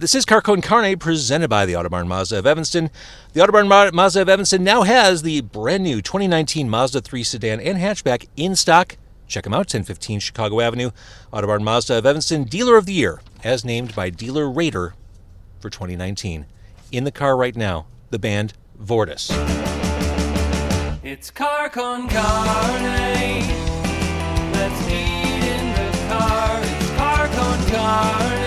This is Carne presented by the Autobarn Mazda of Evanston. The Autobarn Mazda of Evanston now has the brand new 2019 Mazda 3 sedan and hatchback in stock. Check them out, 1015 Chicago Avenue. Autobarn Mazda of Evanston, Dealer of the Year, as named by Dealer Rater for 2019. In the car right now, the band Vortis. It's Carne. Let's eat in the car. It's Carne.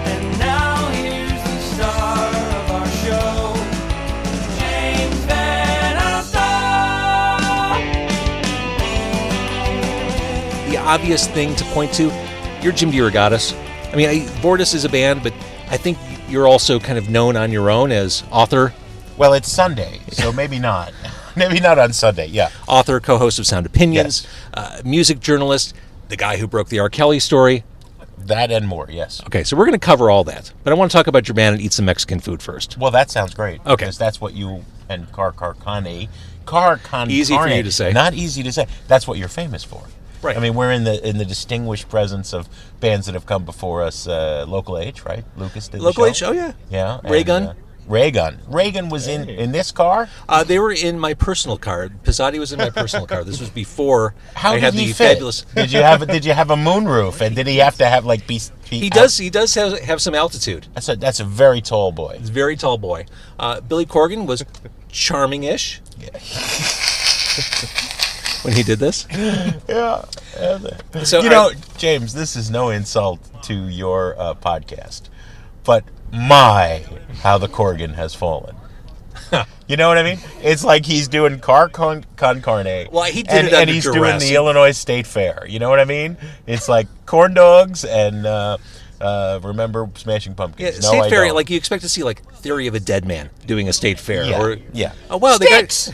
And now here's the star of our show, James Van Alstyne. The obvious thing to point to, you're Jim DeRogatis. I mean, Vortis is a band, but I think you're also kind of known on your own as author. Well, it's Sunday, so maybe not. Maybe not on Sunday, yeah. Author, co-host of Sound Opinions, yes. Music journalist, the guy who broke the R. Kelly story. That and more, yes. Okay, so we're going to cover all that. But I want to talk about your band and eat some Mexican food first. Well, that sounds great. Okay. Because that's what you and Carne. Easy for you to say. Not easy to say. That's what you're famous for. Right. I mean, we're in the distinguished presence of bands that have come before us. Local H, right? Lucas did Local the H, show. oh yeah. Yeah. Raygun. Reagan was in this car? They were in my personal car. Pizzotti was in my personal car. This was before How I did had he the fit? fabulous. Did you have a moonroof? And did he have to have like be He does have some altitude. That's a very tall boy. He's a very tall boy. Billy Corgan was charming-ish. Yeah. When he did this. Yeah. So James, this is no insult to your podcast, but my, how the Corgan has fallen. You know what I mean? It's like he's doing Carne. Well, he did and, it under and he's duress. doing the Illinois State Fair. You know what I mean? It's like corn dogs and remember Smashing Pumpkins. Yeah, No, State I Fair, don't. like you expect to see like Theory of a Dead Man doing a State Fair. Yeah, Or, yeah. Oh, wow, Styx!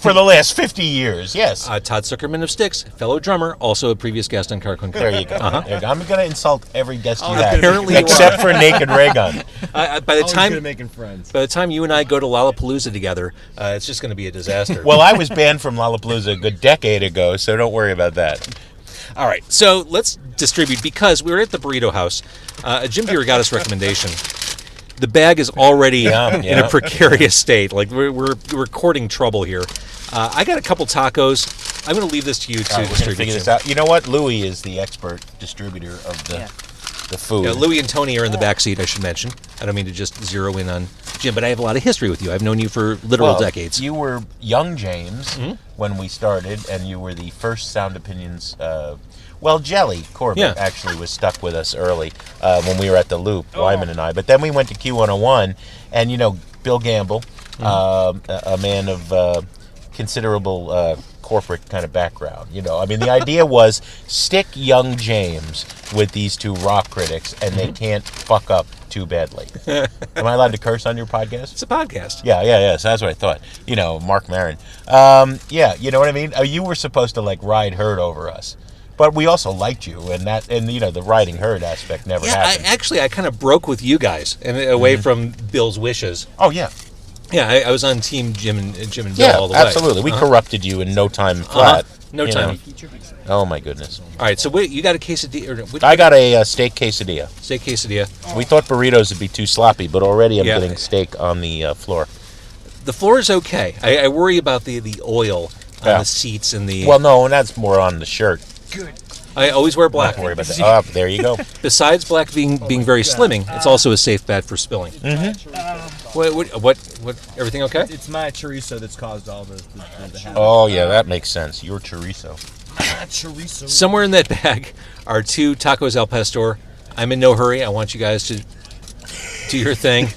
For the last 50 years, yes. Todd Zuckerman of Styx, fellow drummer, also a previous guest on Carne. There you go. Uh-huh. There you go. I'm going to insult every guest you apparently have, you except for Naked Raygun. By the making friends. By the time you and I go to Lollapalooza together, it's just going to be a disaster. Well, I was banned from Lollapalooza a good decade ago, so don't worry about that. All right, so let's distribute, because we were at the Burrito House, a Jim DeRogatis recommendation. The bag is already in a precarious state. Like, we're courting trouble here. I got a couple tacos. I'm going to leave this to you to We're going to distribute. figure this out. You know what? Louie is the expert distributor of the food. Yeah, Louie and Tony are in the back seat, I should mention. I don't mean to just zero in on Jim, but I have a lot of history with you. I've known you for literal decades. You were young James when we started, and you were the first Sound Opinions. Jelly Corbett actually was stuck with us early when we were at the Loop, Wyman and I. But then we went to Q101, and Bill Gamble, a man of considerable corporate kind of background. I mean, the idea was stick young James with these two rock critics, and they can't fuck up too badly. Am I allowed to curse on your podcast? It's a podcast. Yeah. So that's what I thought. Mark Maron. You know what I mean? You were supposed to ride herd over us. But we also liked you, and the riding herd aspect never happened. I kind of broke with you guys, and away from Bill's wishes. Oh yeah, yeah. I was on Team Jim and Bill all the way. Absolutely. We corrupted you in no time flat. No time. Oh my goodness. All right, so wait, you got a quesadilla? I got a steak quesadilla. Steak quesadilla. We thought burritos would be too sloppy, but already I'm getting steak on the floor. The floor is okay. I worry about the oil on the seats and the. Well, no, and that's more on the shirt. Good. I always wear black. Don't worry about that. Oh, there you go. Besides black being very slimming, it's also a safe bet for spilling. What? Everything okay? It's my chorizo that's caused all the havoc. Oh yeah, that makes sense. Your chorizo. Chorizo. Somewhere in that bag are 2 tacos al pastor. I'm in no hurry. I want you guys to do your thing.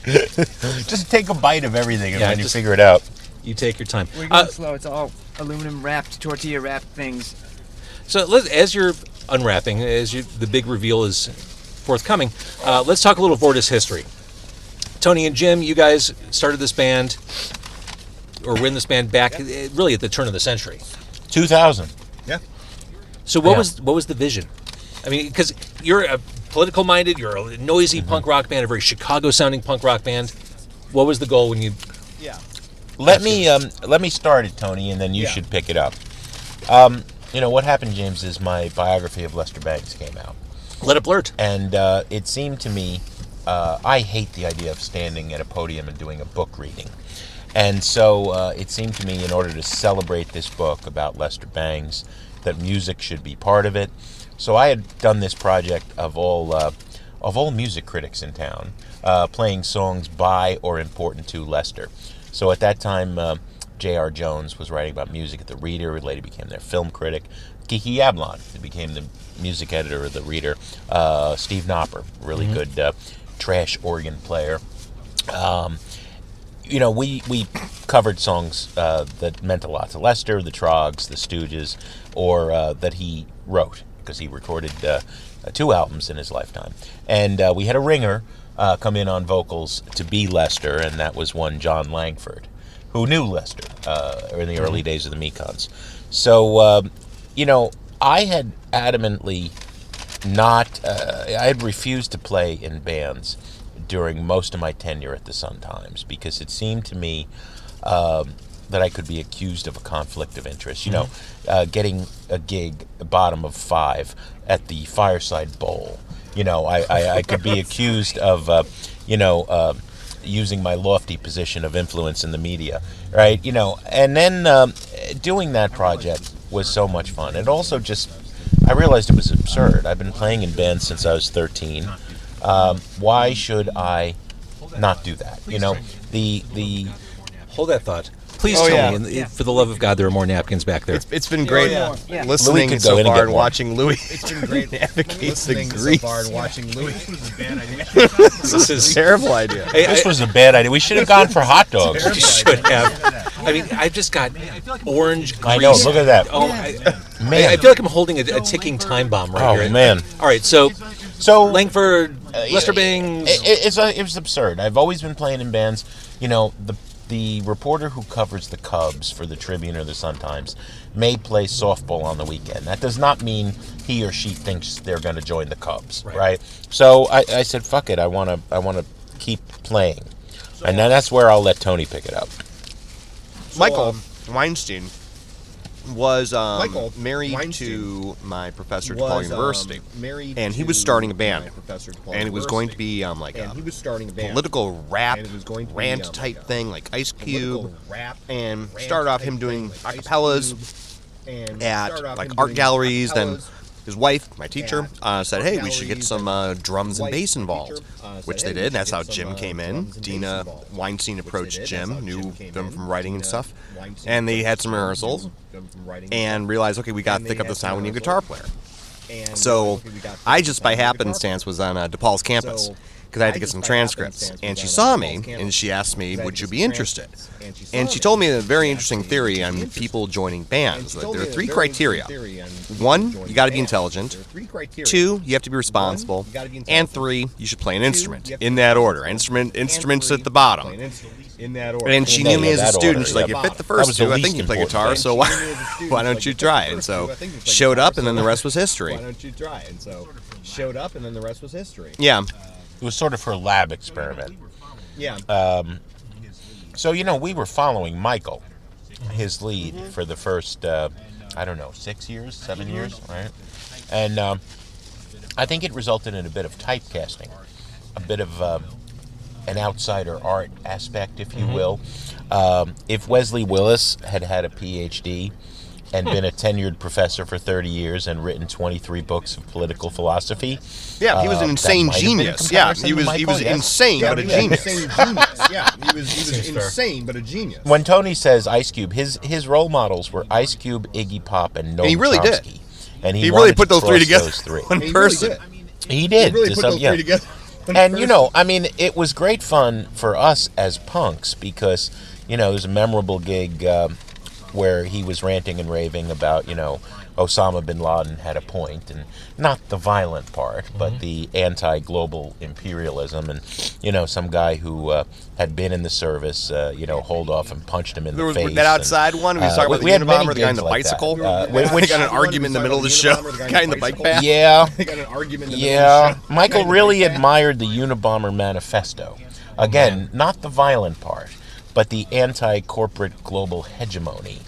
Just take a bite of everything, and Yeah, when you just- figure it out. You take your time. We're going slow. It's all aluminum wrapped, tortilla wrapped things. So as you're unwrapping, the big reveal is forthcoming, let's talk a little Vortis history. Tony and Jim, you guys started this band, or were in this band back really at the turn of the century. 2000. Yeah. So what was the vision? I mean, because you're a political minded, you're a noisy punk rock band, a very Chicago sounding punk rock band. What was the goal when you? Yeah. Let me start it, Tony, and then you should pick it up. What happened, James, is my biography of Lester Bangs came out. Let it blurt. And it seemed to me, I hate the idea of standing at a podium and doing a book reading. And so it seemed to me, in order to celebrate this book about Lester Bangs, that music should be part of it. So I had done this project of all music critics in town, playing songs by or important to Lester. So at that time, J.R. Jones was writing about music at The Reader. He later became their film critic. Kiki Yablon became the music editor of The Reader. Steve Knopper, really good trash organ player. We covered songs that meant a lot to Lester, the Troggs, the Stooges, or that he wrote, because he recorded 2 albums in his lifetime. And we had a ringer come in on vocals to be Lester, and that was one John Langford, who knew Lester in the early days of the Mekons. So, I had adamantly I had refused to play in bands during most of my tenure at the Sun-Times, because it seemed to me that I could be accused of a conflict of interest. Getting a gig, bottom of 5, at the Fireside Bowl. I could be accused of, using my lofty position of influence in the media, right? And then doing that project was so much fun. It also I realized it was absurd. I've been playing in bands since I was 13. Why should I not do that? The Hold that thought. Please tell me, and for the love of God, there are more napkins back there. It's been great Yeah. listening Louie could so go in and far get and one. watching Louie. It's been great navigate the listening so grease. far and watching Louis. This is Terrible idea. Hey, This was a bad idea. We should have gone for hot dogs. I should have. I mean, I've just got orange grease. I know. Look at that. Oh, Man. I feel like I'm holding a ticking time bomb right here. Oh, man. All right, so So Langford, Lester Bangs. it was absurd. I've always been playing in bands. The reporter who covers the Cubs for the Tribune or the Sun-Times may play softball on the weekend. That does not mean he or she thinks they're going to join the Cubs, right? So I said, fuck it. I want to keep playing, and then that's where I'll let Tony pick it up. Michael Weinstein was Michael married Weinstein to my professor at DePaul University, married and he to was starting a band, my professor at DePaul and it was going to University. be like And a he was starting a band. political rap And it was going to be, rant type like a thing, like Ice Cube, Political rap, and rant started off type him doing thing, like Ice acapellas Cube, and at started off like him art doing galleries. Then acapellas his wife, my teacher, said, art "Hey, we should get galleries, some and drums and wife, bass my involved," teacher, said, which "Hey, they we did. That's should how get Jim some, came in. drums and bass Dina involved." Weinstein Which they approached did. Jim, That's how knew Jim came them in. from writing and Dina stuff, Weinstein and they had approached some Jim, rehearsals, knew them from writing and and realized, okay, we got to And pick they up the had some sound. We need a guitar rehearsals. player. And So we got I just by the guitar happenstance was on DePaul's campus So because I had to I get just some by transcripts, happenstance and was she on saw DePaul's me campus and she asked me, because I had "Would to you get be some interested?" transcripts. And she told me a very interesting theory on people joining bands. Like, there are 3 criteria. 1, you got to be intelligent. 2, you have to be responsible. And 3, you should play an instrument in that order. Instruments at the bottom. In that order. And she Yeah, knew me yeah, as a that student. order, She's like, yeah. "You fit the That first was the 2. I least think you play important guitar. thing. So why don't you try it?" And so showed up, and then the rest was history. Why don't you try it? And so showed up, and then the rest was history. Yeah. It was sort of her lab experiment. Yeah. So, we were following Michael, his lead, for the first, 6 years, 7 years, right? And I think it resulted in a bit of typecasting, a bit of an outsider art aspect, if you will. If Wesley Willis had had a PhD and been a tenured professor for 30 years and written 23 books of political philosophy, Yeah, he was an that insane might have been a genius. Yeah, comparison he to was Michael, yes. insane, but a genius. Insane genius. Yeah, he was insane, but a genius. When Tony says Ice Cube, his role models were Ice Cube, Iggy Pop, and Noam he really did. Chomsky. And He wanted really put to those 3 cross together. those three. One He person. Really did. He did. He really to put some- those yeah. 3 together. And it was great fun for us as punks because there's a memorable gig where he was ranting and raving about Osama bin Laden had a point, and not the violent part, but the anti-global imperialism, and some guy who had been in the service, hold off and punched him in There the was face. that outside one. We was talking about the had many Unabomber, the guy in gigs the like that. bicycle. Which We got an argument in the middle of the show. Guy in the bike path. yeah, They got an argument. In the yeah. middle of the show. Michael really admired the Unabomber manifesto. Again, not the violent part, but the anti-corporate global hegemony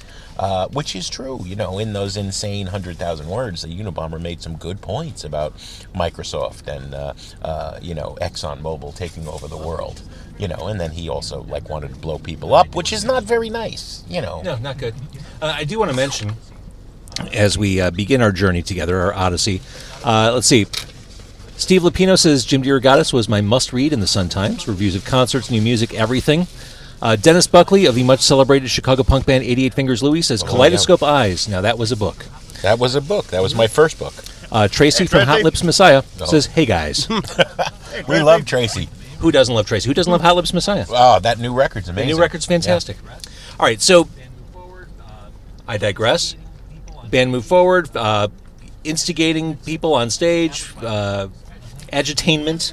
which is true. In those insane 100,000 words, the Unabomber made some good points about Microsoft and ExxonMobil taking over the world. And then he also wanted to blow people up, which is not very nice. No, not good. I do want to mention, as we begin our journey together, our odyssey. Let's see. Steve Lupino says Jim DeRogatis was my must-read in the Sun-Times. Reviews of concerts, new music, everything. Dennis Buckley of the much-celebrated Chicago punk band 88 Fingers Louie says Kaleidoscope Eyes. Now, that was a book. That was a book. That was my first book. Tracy from Hot Lips Messiah says, hey, guys. We love Tracy. Who doesn't love Tracy? Who doesn't love Hot Lips Messiah? Oh, that new record's amazing. The new record's fantastic. Yeah. All right, so I digress. Band moved forward, instigating people on stage, agitainment.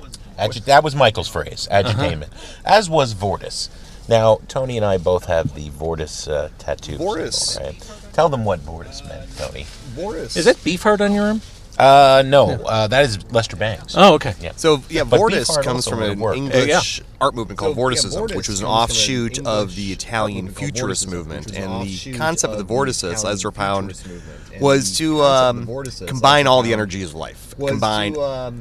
That was Michael's phrase, agitainment. As was Vortis. Now, Tony and I both have the Vortis tattoo. Vortis. Right? Tell them what Vortis meant, Tony. Vortis. Is that Beefheart on your arm? No. That is Lester Bangs. Oh, okay. Yeah. So, But Vortis Beefheart comes also from an worked. English art movement called Vorticism, Vortis which was an comes from an offshoot English of the Italian art movement called Futurist Vorticism, movement. which was an And the offshoot concept of the of the Vorticists, Italian Ezra Pound, Futurist movement. And was the to concept of the Vorticists, combine Ezra all the Pound, energies of life. was Combine to,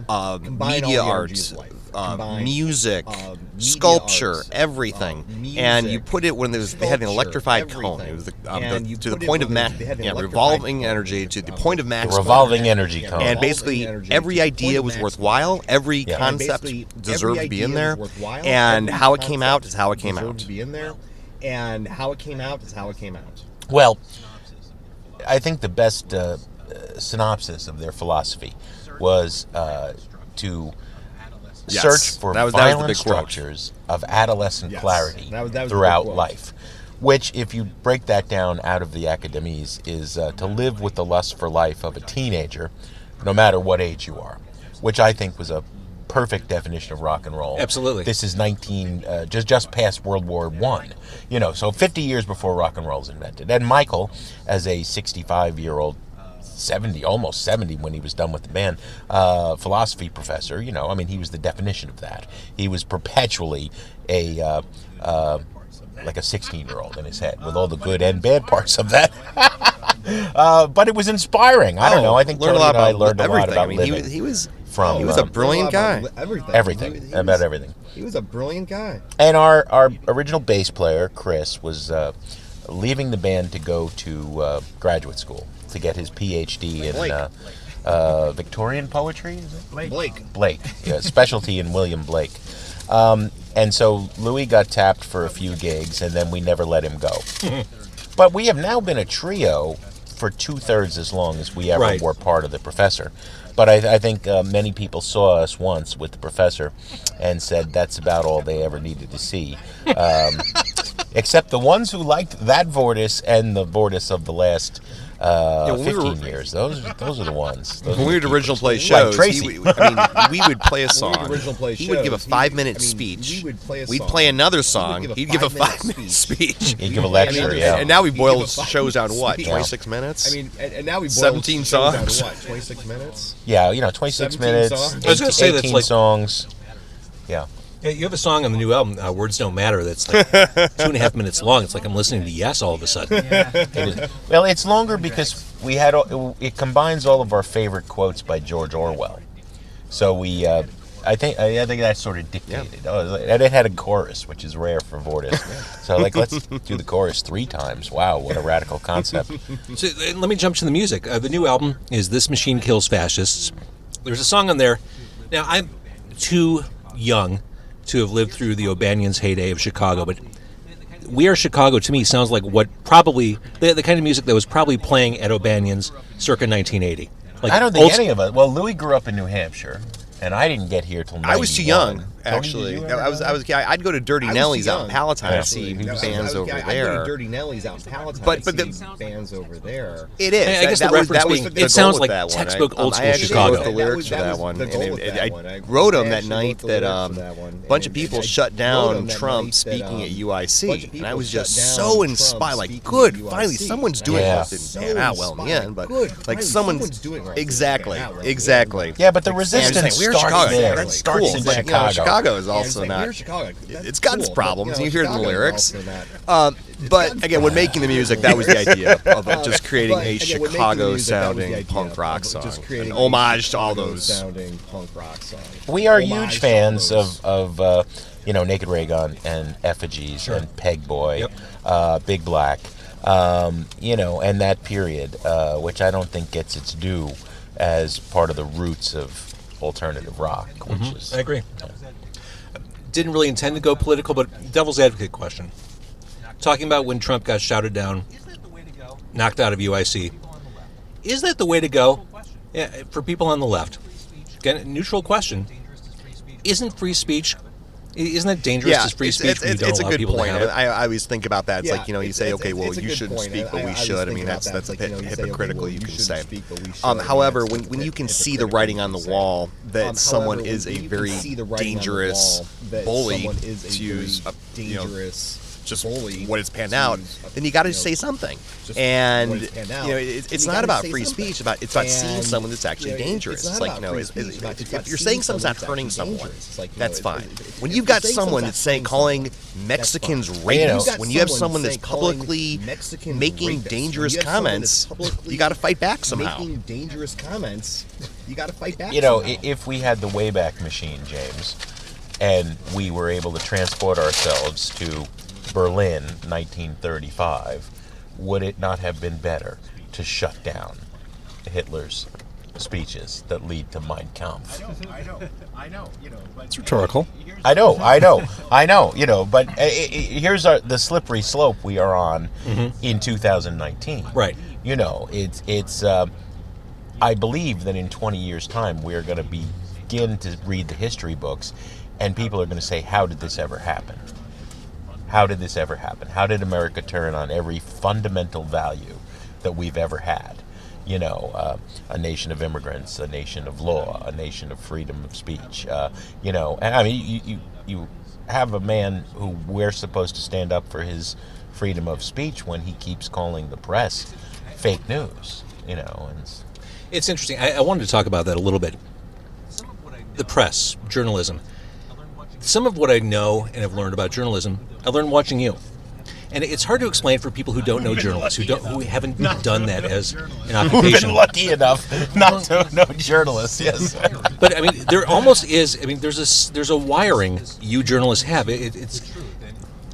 combine media all the art, energies of life. Combine, music, media sculpture, arts, everything. music, And you put it when they had an sculpture, electrified cone. everything. It was And you to the put it point of when max, they had an electrified revolving cone. energy to the point of max. Revolving energy cone. And basically, energy every to the idea point of was max worthwhile. Every Yeah. concept And basically, deserved to be in every idea there. was worthwhile. And Every how it came out concept is how it came deserved out. to be in there. And how it came out is how it came out. Well, I think the best synopsis of their philosophy was to Yes. search for That was the violent big quote. structures of adolescent Yes. clarity That was the big throughout quote. life. Which, if you break that down out of the academies, is to live with the lust for life of a teenager, no matter what age you are. Which I think was a perfect definition of rock and roll. Absolutely. This is just past World War I. So 50 years before rock and roll is invented. And Michael, as a 65-year-old, 70, almost 70 when he was done with the band, philosophy professor, he was the definition of that. He was perpetually like a 16-year-old in his head with all the good and bad parts of that. But it was inspiring. I don't know. I think Tony and I learned a lot about living. He was from he was a brilliant guy. everything. He About everything. He was a brilliant guy. And our original bass player, Chris, was leaving the band to go to graduate school to get his PhD in Victorian poetry, is it? Blake. Yeah, specialty in William Blake. And so Louie got tapped for a few gigs, and then we never let him go. But we have now been a trio for 2/3 as long as we ever Right. were part of the Professor. But I think many people saw us once with the Professor and said that's about all they ever needed to see. Except the ones who liked that Vortis and the Vortis of the last 15 years. Those are the ones. Those When are we the would original keepers. play shows, Tracy. we would play a song. original play He would give a shows, 5-minute we speech. would play a We'd song. play another He song. would He'd give a 5-minute 5-minute speech. He'd give a lecture, yeah. And now we He'd boil give a shows down what? speech. 26 minutes? I mean, and now we boiled 17 shows down to songs. what? 26 minutes? Yeah, 26 17 minutes, songs? I was gonna say that's 18 like- songs. Yeah. Yeah, you have a song on the new album, Words Don't Matter, that's like 2.5 minutes long. It's like I'm listening to Yes all of a sudden. It is. Well, it's longer because it combines all of our favorite quotes by George Orwell. So I think that sort of dictated. Oh, and it had a chorus, which is rare for Vortis. So let's do the chorus 3 times. Wow, what a radical concept. So let me jump to the music. The new album is This Machine Kills Fascists. There's a song on there. Now, I'm too young to have lived through the O'Banion's heyday of Chicago, but We Are Chicago to me sounds like what probably the kind of music that was probably playing at O'Banion's circa 1980. Like I don't think any of us. Well, Louie grew up in New Hampshire, and I didn't get here till 91. I was too young, Tony, actually. did you ever- I'd go to Dirty I was Nelly's too out in young, Palatine to actually. see bands I over go to there. Dirty Nelly's out in Palatine. But to the- see bands over there. It is. I guess the that was reference the being, goal it sounds with like that one. textbook old I school actually Chicago. wrote the lyrics for That that was one. the goal And with that one. I wrote them that actually night wrote the that lyrics for that one. a bunch of And people I shut wrote down them that Trump night that, speaking at bunch UIC. of And people I was shut just down so Trump inspired. Like, speaking good, at finally UIC. someone's doing Yeah. it. Didn't pan out well in the end, but Good, like finally someone's doing right. exactly, Pan out well. exactly. Yeah, but the And resistance I'm saying, we're starts Chicago. there. That's It starts cool. in But, Chicago. Chicago is Yeah, also it's like, not. we're Chicago. That's It's got its cool, problems, but, and you hear it in the Chicago is lyrics. also not- But again, when making the music, that was the idea of just creating a Chicago-sounding punk rock song, an homage to all those. We are huge fans of Naked Ray Gun and Effigies and Peg Boy, Big Black, and that period, which I don't think gets its due as part of the roots of alternative rock. Which is, I agree. Didn't really intend to go political, but devil's advocate question. Talking about when Trump got shouted down, knocked out of UIC. Is that the way to go? Yeah, for people on the left. Again, neutral question. Isn't free speech, isn't that dangerous as free speech when you don't allow people to have it? I always think about that. It's like, you say, okay, well, you shouldn't speak, but we should. I mean, that's a bit hypocritical, you can say. However, when you can see the writing on the wall that someone is a very dangerous bully, to use just what it's panned out, then you got to say something. And it's not about free speech. It's about seeing someone that's actually dangerous. It's like, if you're saying someone's not hurting someone, that's fine. When you've got someone that's calling Mexicans rapists, when you have someone that's publicly making dangerous comments, you got to fight back somehow. If we had the Wayback Machine, James, and we were able to transport ourselves to Berlin, 1935, would it not have been better to shut down Hitler's speeches that lead to Mein Kampf? I know. It's rhetorical. I know. But here's the slippery slope we are on in 2019. Right. It's. I believe that in 20 years' time we're going to begin to read the history books, and people are going to say, "How did this ever happen? How did this ever happen? How did America turn on every fundamental value that we've ever had? A nation of immigrants, a nation of law, a nation of freedom of speech. And I mean, you have a man who we're supposed to stand up for his freedom of speech when he keeps calling the press fake news. And It's interesting. I wanted to talk about that a little bit. The press, journalism. Some of what I know and have learned about journalism, I learned watching you. And it's hard to explain for people who don't know journalists, who haven't done that as an occupation. We've been lucky enough not to know journalists, yes. But I mean, there almost is. I mean, there's a wiring you journalists have. It's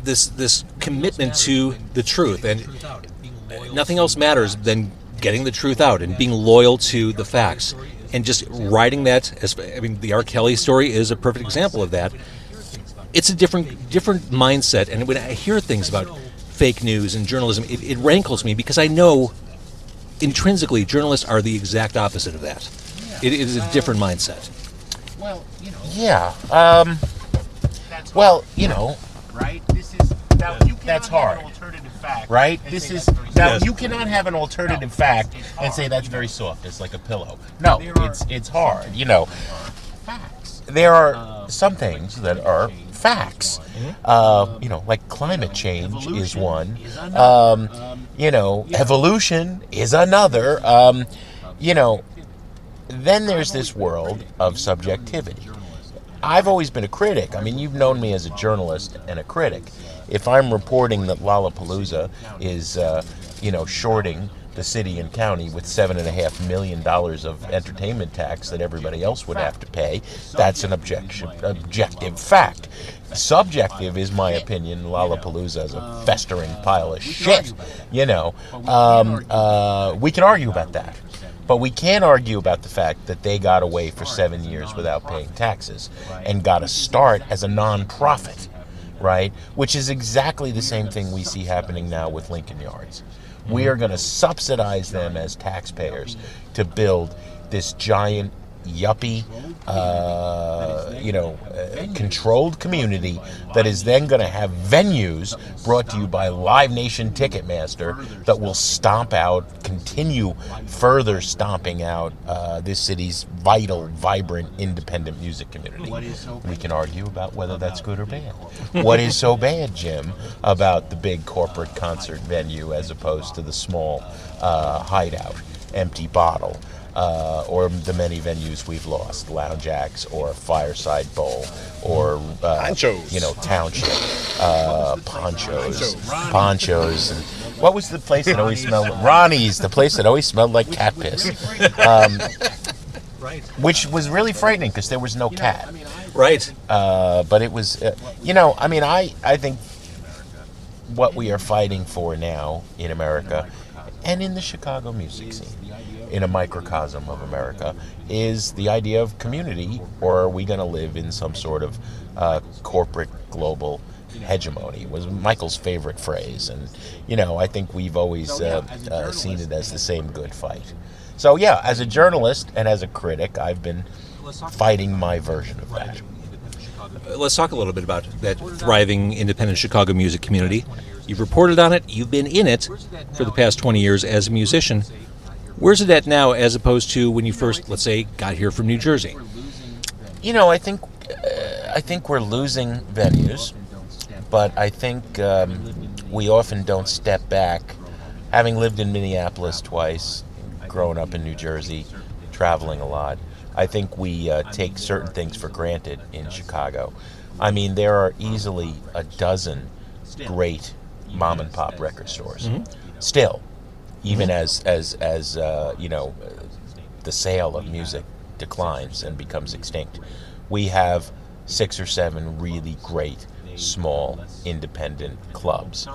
this commitment to the truth, and nothing else matters than getting the truth out and being loyal to the facts, and just writing that. The R. Kelly story is a perfect example of that. It's a different mindset, and when I hear things about fake news and journalism, it rankles me, because I know intrinsically journalists are the exact opposite of that. It is a different mindset. Yeah. Right? That's hard. Right? You cannot have an alternative fact and say that's very soft. It's like a pillow. No, it's hard. Facts. There are some things that are facts. Like climate change is one. Evolution is another. Then there's this world of subjectivity. I've always been a critic. I mean, you've known me as a journalist and a critic. If I'm reporting that Lollapalooza is, shorting the city and county with $7.5 million of entertainment tax that everybody else would have to pay, that's an objective fact. Subjective is my opinion. Lollapalooza is a festering pile of shit. We can argue about that. But we can't argue about the fact that they got away for 7 years without paying taxes and got a start as a non-profit, right? Which is exactly the same thing we see happening now with Lincoln Yards. We are going to subsidize them as taxpayers to build this giant yuppie, controlled community that is then going to have venues brought to you by Live Nation Ticketmaster that will continue further stomping out this city's vital, vibrant, independent music community. We can argue about whether that's good or bad. What is so bad, Jim, about the big corporate concert venue as opposed to the small hideout, empty bottle? Or the many venues we've lost, Lounge Acts or Fireside Bowl or Township. ponchos, and what was the place that always smelled? Ronnie's, the place that always smelled like cat piss, which was really frightening because there was no cat. Right. But it was, I think what we are fighting for now in America and in the Chicago music scene, in a microcosm of America, is the idea of community, or are we going to live in some sort of corporate global hegemony? Was Michael's favorite phrase, and I think we've always seen it as the same good fight. So yeah, as a journalist and as a critic, I've been fighting my version of that. Let's talk a little bit about that thriving independent Chicago music community. You've reported on it. You've been in it for the past 20 years as a musician. Where's it at now as opposed to when you first, let's say, got here from New Jersey? I think we're losing venues, but I think we often don't step back. Having lived in Minneapolis twice, growing up in New Jersey, traveling a lot, I think we take certain things for granted in Chicago. I mean, there are easily a dozen great mom and pop record stores. Still, even as the sale of music declines and becomes extinct, we have 6 or 7 really great small independent clubs.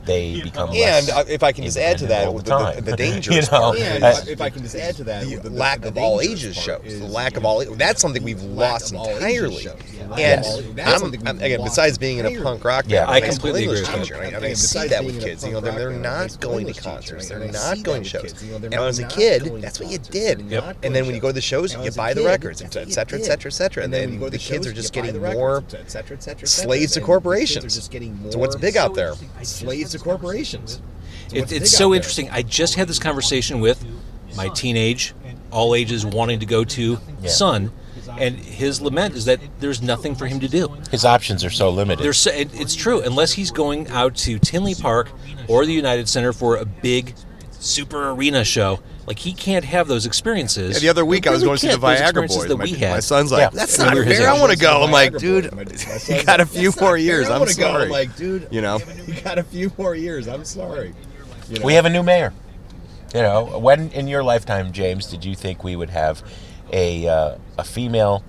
They become less and if I can just add to that, all the time. the dangerous part, And if I can just add to that, the lack of all ages shows. The lack of all that's something we've lost entirely. And again, besides being in a punk rock band, Yeah, I high school completely English agree with teacher, I see that with kids. They're not going to concerts. They're not going to shows. And when I was a kid, that's what you did. Yep. And then when you go to the shows, you buy the records, et cetera, et cetera, et cetera. And then the kids are just getting more slaves to corporations. So what's big out there? Slaves to corporations. It's so interesting. I just had this conversation with my teenage, all ages wanting to go to son, and his lament is that there's nothing for him to do. His options are so limited. It's true, unless he's going out to Tinley Park or the United Center for a big super arena show. Like, he can't have those experiences. Yeah, the other week I was going to see the Viagra Boys. That we had. My son's like, that's not When we were his fair. I age. want to go. I'm like, dude, you got a few more years. I'm sorry. I'm like, dude, You know? you got a few more years. I'm sorry. We have a new mayor. When in your lifetime, James, did you think we would have a female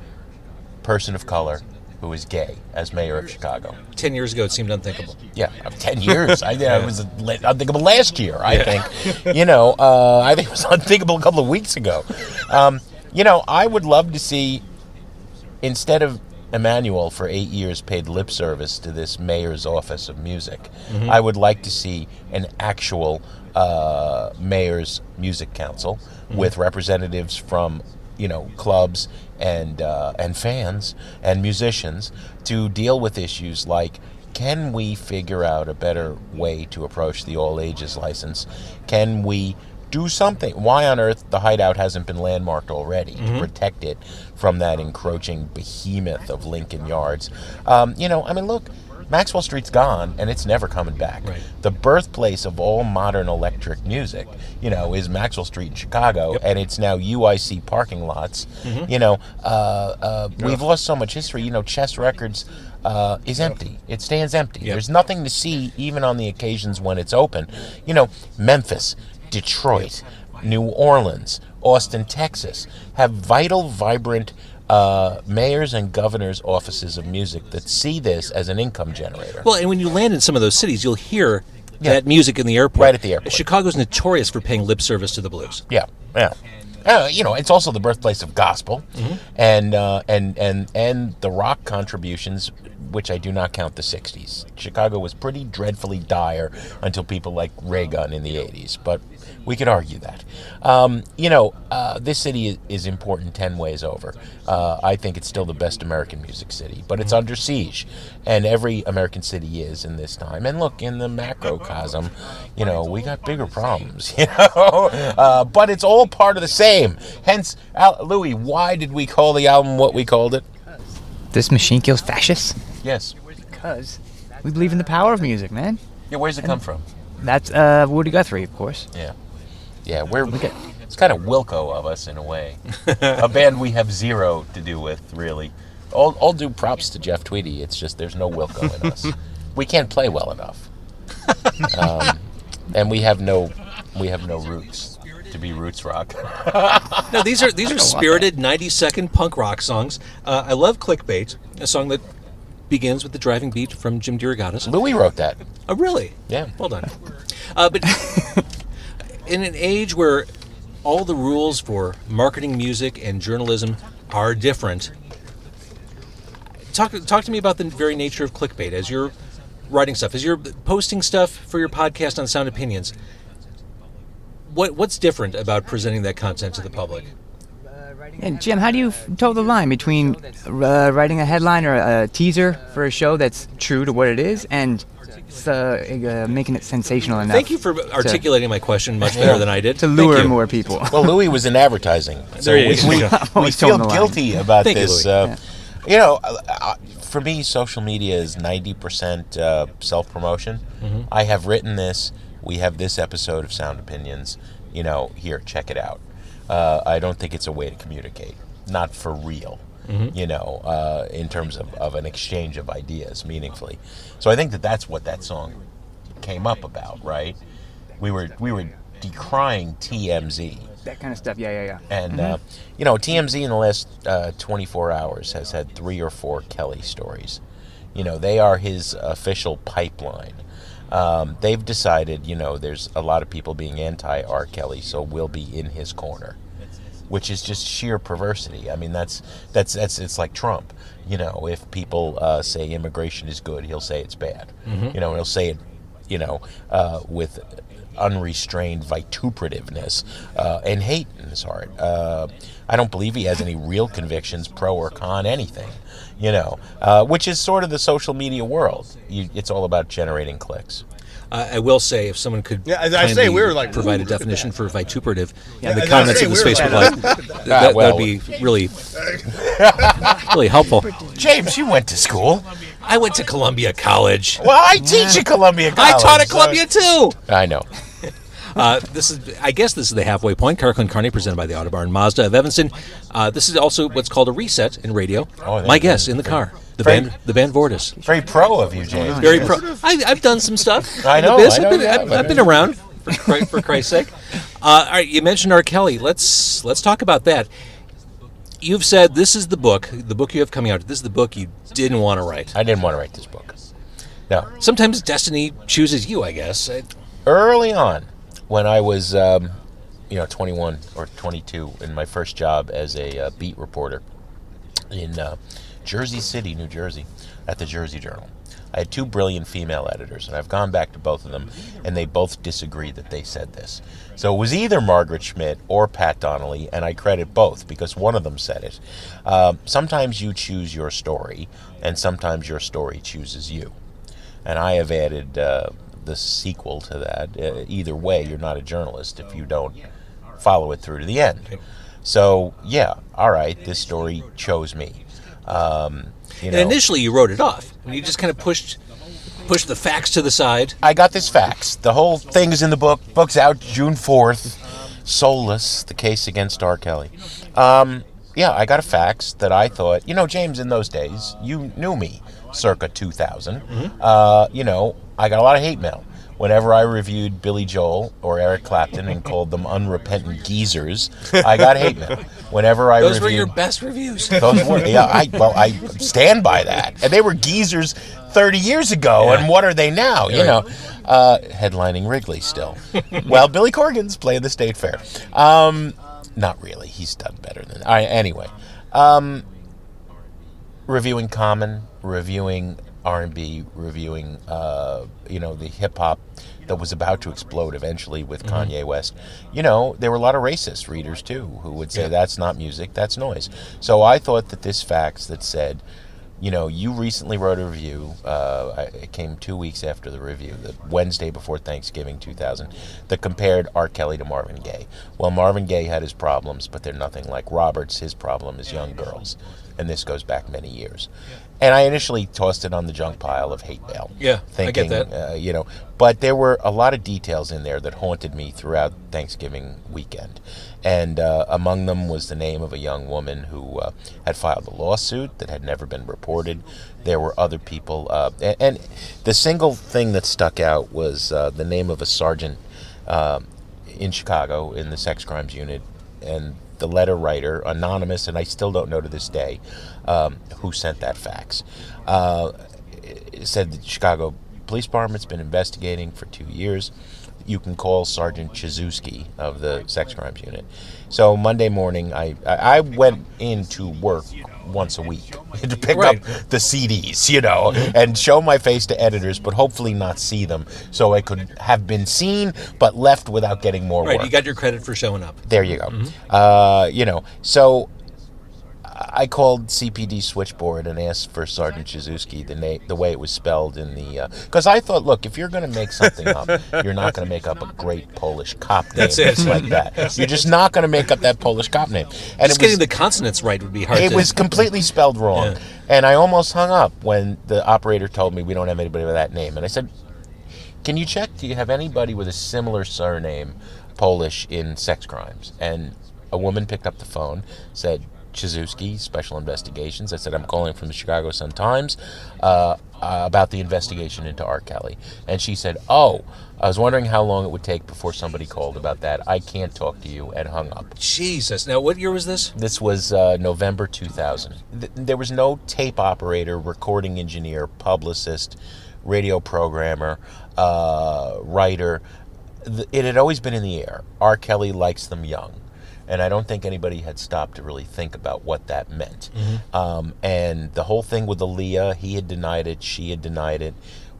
person of color who is gay as mayor of Chicago? 10 years ago, it seemed unthinkable. Yeah, 10 years. It was unthinkable last year, I think. I think it was unthinkable a couple of weeks ago. I would love to see, instead of Emmanuel for 8 years paid lip service to this mayor's office of music, I would like to see an actual mayor's music council with representatives from clubs and fans and musicians to deal with issues like, can we figure out a better way to approach the all ages license? Can we do something? Why on earth the Hideout hasn't been landmarked already to protect it from that encroaching behemoth of Lincoln Yards? Look, Maxwell Street's gone, and it's never coming back. Right. The birthplace of all modern electric music, is Maxwell Street in Chicago, and it's now UIC parking lots. We've lost so much history. Chess Records is empty. It stands empty. Yep. There's nothing to see, even on the occasions when it's open. Memphis, Detroit, New Orleans, Austin, Texas have vital, vibrant mayors and governors' offices of music that see this as an income generator. Well, and when you land in some of those cities, you'll hear that music in the airport. Right at the airport. Chicago's notorious for paying lip service to the blues. Yeah. It's also the birthplace of gospel, and the rock contributions, which I do not count the '60s. Chicago was pretty dreadfully dire until people like Ray Gun in the '80s, but we could argue that. This city is important 10 ways over. I think it's still the best American music city, but it's under siege, and every American city is in this time. And look, in the macrocosm, we got bigger problems, but it's all part of the same. Hence, Louie, why did we call the album what we called it? This machine kills fascists? Yes. Because we believe in the power of music, man. Yeah, where's it come from? That's Woody Guthrie, of course. Yeah, it's kind of Wilco of us in a way. A band we have zero to do with, really. All due props to Jeff Tweedy. It's just there's no Wilco in us. we can't play well enough, and we have no roots to be roots rock. No, these are spirited 90-second punk rock songs. I love Clickbait, a song that begins with the driving beat from Jim DeRogatis. Louie wrote that. Oh, really? Yeah. Well done. But in an age where all the rules for marketing music and journalism are different, talk to me about the very nature of Clickbait. As you're writing stuff, as you're posting stuff for your podcast on Sound Opinions, what's different about presenting that content to the public? And Jim, how do you toe the line between writing a headline or a teaser for a show that's true to what it is and making it sensational enough? Thank you for articulating my question much better than I did. To lure more people. Well, Louie was in advertising, so There you we feel guilty about Thank you, this. Louie. You know, for me, social media is 90% self-promotion. Mm-hmm. I have written this. We have this episode of Sound Opinions. You know, here, check it out. I don't think it's a way to communicate. Not for real. Mm-hmm. You know, in terms of an exchange of ideas meaningfully. So I think that's what that song came up about, right? We were decrying TMZ. That kind of stuff, yeah. And, you know, TMZ in the last 24 hours has had 3 or 4 Kelly stories. You know, they are his official pipeline. They've decided, you know, there's a lot of people being anti-R. Kelly, so we'll be in his corner, which is just sheer perversity. I mean, that's it's like Trump. You know, if people say immigration is good, he'll say it's bad. Mm-hmm. You know, he'll say it, you know, with unrestrained vituperativeness and hate in his heart. I don't believe he has any real convictions, pro or con anything, you know, which is sort of the social media world. It's all about generating clicks. I will say, if someone could as I say, we were like, provide a look at definition that. for vituperative in as the I comments say, of the we were Facebook like, Live, that would be really, really helpful. James, you went to school. I went to Columbia College. Well, I teach at Columbia College. I taught at Columbia too. I know. I guess this is the halfway point. Carne, presented by the Autobarn Mazda of Evanston. This is also what's called a reset in radio. Oh, My guest in the car, the band Vortis. Very pro of you, James. Very pro. I've done some stuff. I know. I've been around for Christ's sake. All right, you mentioned R. Kelly. Let's talk about that. You've said this is the book you have coming out. This is the book you didn't want to write. I didn't want to write this book. No. Sometimes destiny chooses you, I guess. Early on, when I was, 21 or 22, in my first job as a beat reporter in Jersey City, New Jersey, at the Jersey Journal, I had 2 brilliant female editors, and I've gone back to both of them, and they both disagreed that they said this. So it was either Margaret Schmidt or Pat Donnelly, and I credit both because one of them said it. Sometimes you choose your story, and sometimes your story chooses you. And I have added the sequel to that. Either way, you're not a journalist if you don't follow it through to the end. So, yeah, all right, this story chose me. And initially you wrote it off. And you just kind of pushed the facts to the side. I got this fax. The whole thing is in the book. Book's out June 4th. Soulless, the case against R. Kelly. Yeah, I got a fax that I thought, James, in those days, you knew me, circa 2000. Mm-hmm. I got a lot of hate mail. Whenever I reviewed Billy Joel or Eric Clapton and called them unrepentant geezers, I got hate mail. Whenever I Those were your best reviews. Those were, yeah. I stand by that. And they were geezers 30 years ago, and what are they now? Headlining Wrigley still. Well, Billy Corgan's playing the State Fair. Not really. He's done better than that. Anyway, reviewing Common, reviewing R&B, reviewing, the hip-hop that was about to explode eventually with Kanye West. There were a lot of racist readers, too, who would say that's not music, that's noise. So I thought that this fax that said, you recently wrote a review, it came 2 weeks after the review, the Wednesday before Thanksgiving 2000, that compared R. Kelly to Marvin Gaye. Well, Marvin Gaye had his problems, but they're nothing like Robert's. His problem is young girls. And this goes back many years. And I initially tossed it on the junk pile of hate mail. Yeah, thinking, I get that. But there were a lot of details in there that haunted me throughout Thanksgiving weekend. And among them was the name of a young woman who had filed a lawsuit that had never been reported reported. There were other people, and the single thing that stuck out was the name of a sergeant in Chicago in the sex crimes unit, and the letter writer, anonymous, and I still don't know to this day who sent that fax. It said the Chicago Police Department's been investigating for 2 years. You can call Sergeant Chizewski of the sex crimes unit. So Monday morning, I went into work once a week to pick up the CDs, and show my face to editors, but hopefully not see them, so I could have been seen but left without getting more work. You got your credit for showing up. There you go. So I called CPD switchboard and asked for Sergeant Chizewski, the way it was spelled in the... Because I thought, look, if you're going to make something up, you're not going to make up a great Polish cop name. That's it. Like that. You're just not going to make up that Polish cop name. And Just getting the consonants right would be hard. It was completely spelled wrong. Yeah. And I almost hung up when the operator told me we don't have anybody with that name. And I said, can you check? Do you have anybody with a similar surname, Polish, in sex crimes? And a woman picked up the phone, said, Chizewski, Special Investigations. I said, I'm calling from the Chicago Sun-Times about the investigation into R. Kelly. And she said, I was wondering how long it would take before somebody called about that. I can't talk to you, and hung up. Jesus. Now, what year was this? This was November 2000. There was no tape operator, recording engineer, publicist, radio programmer, writer. It had always been in the air. R. Kelly likes them young. And I don't think anybody had stopped to really think about what that meant. And the whole thing with Aaliyah, he had denied it, she had denied it.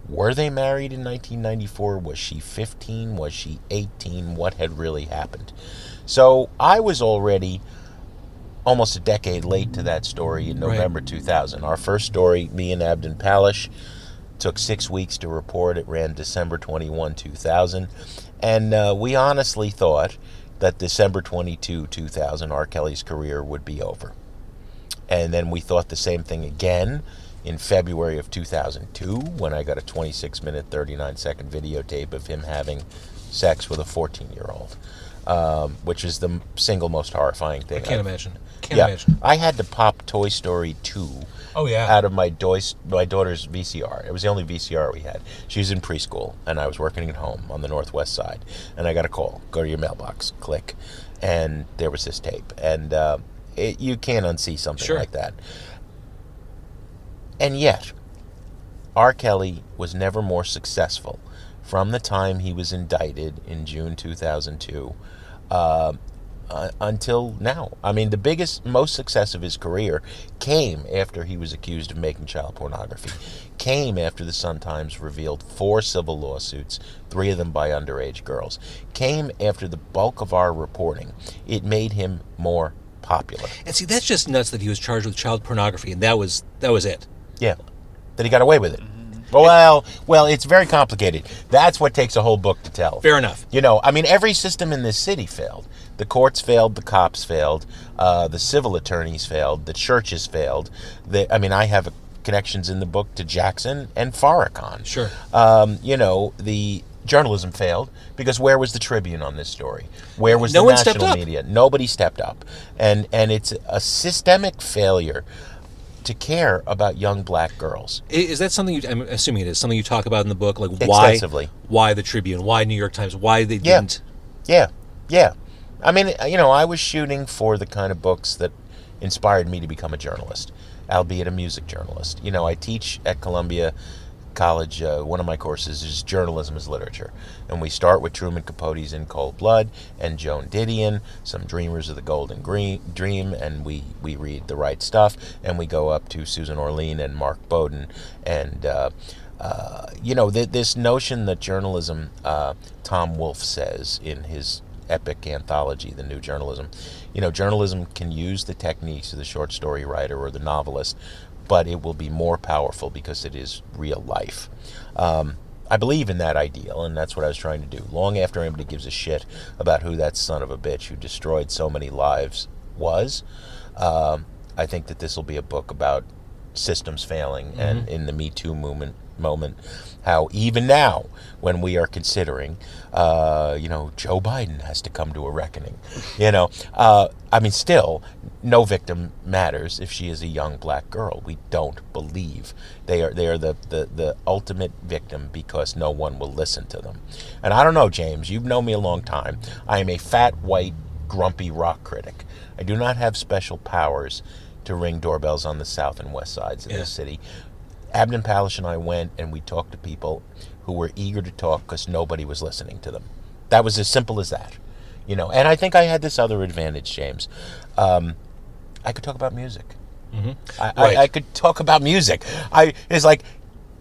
Were they married in 1994? Was she 15? Was she 18? What had really happened? So I was already almost a decade late to that story in November 2000. Our first story, me and Abden Palish, took 6 weeks to report. It ran December 21, 2000. And we honestly thought that December 22, 2000, R. Kelly's career would be over. And then we thought the same thing again in February of 2002 when I got a 26-minute, 39-second videotape of him having sex with a 14-year-old, which is the single most horrifying thing. I can't imagine. Imagine. I had to pop Toy Story 2 out of my daughter's VCR. It was the only VCR we had. She was in preschool, and I was working at home on the Northwest Side. And I got a call. Go to your mailbox. Click. And there was this tape. And you can't unsee something like that. And yet, R. Kelly was never more successful from the time he was indicted in June 2002 until now. I mean, the biggest, most success of his career came after he was accused of making child pornography. Came after the Sun-Times revealed 4 civil lawsuits, 3 of them by underage girls. Came after the bulk of our reporting. It made him more popular. And see, that's just nuts that he was charged with child pornography, and that was it. Yeah, that he got away with it. Well, it's very complicated. That's what takes a whole book to tell. Fair enough. I mean, every system in this city failed. The courts failed, the cops failed, the civil attorneys failed, the churches failed. I have connections in the book to Jackson and Farrakhan. Sure. The journalism failed because where was the Tribune on this story? Where was the national media? Nobody stepped up. And it's a systemic failure to care about young black girls. Is that something I'm assuming it is something you talk about in the book, like extensively. Why the Tribune, why New York Times, why they didn't? Yeah. I mean, I was shooting for the kind of books that inspired me to become a journalist, albeit a music journalist. I teach at Columbia College. One of my courses is journalism as literature, and we start with Truman Capote's In Cold Blood and Joan Didion, some dreamers of the Golden Dream, and we read The Right Stuff, and we go up to Susan Orlean and Mark Bowden, and this notion that journalism, Tom Wolfe says in his epic anthology, The New Journalism, journalism can use the techniques of the short story writer or the novelist, but it will be more powerful because it is real life. I believe in that ideal, and that's what I was trying to do. Long after anybody gives a shit about who that son of a bitch who destroyed so many lives was, I think that this will be a book about systems failing, and in the Me Too moment, how even now, when we are considering, Joe Biden has to come to a reckoning. Still, no victim matters if she is a young black girl. We don't believe they are the ultimate victim because no one will listen to them. And I don't know, James, you've known me a long time. I am a fat, white, grumpy rock critic. I do not have special powers to ring doorbells on the south and west sides of this city. Abden Palish and I went and we talked to people who were eager to talk because nobody was listening to them. That was as simple as that. And I think I had this other advantage, James. I could talk about music. I could talk about music. It's like,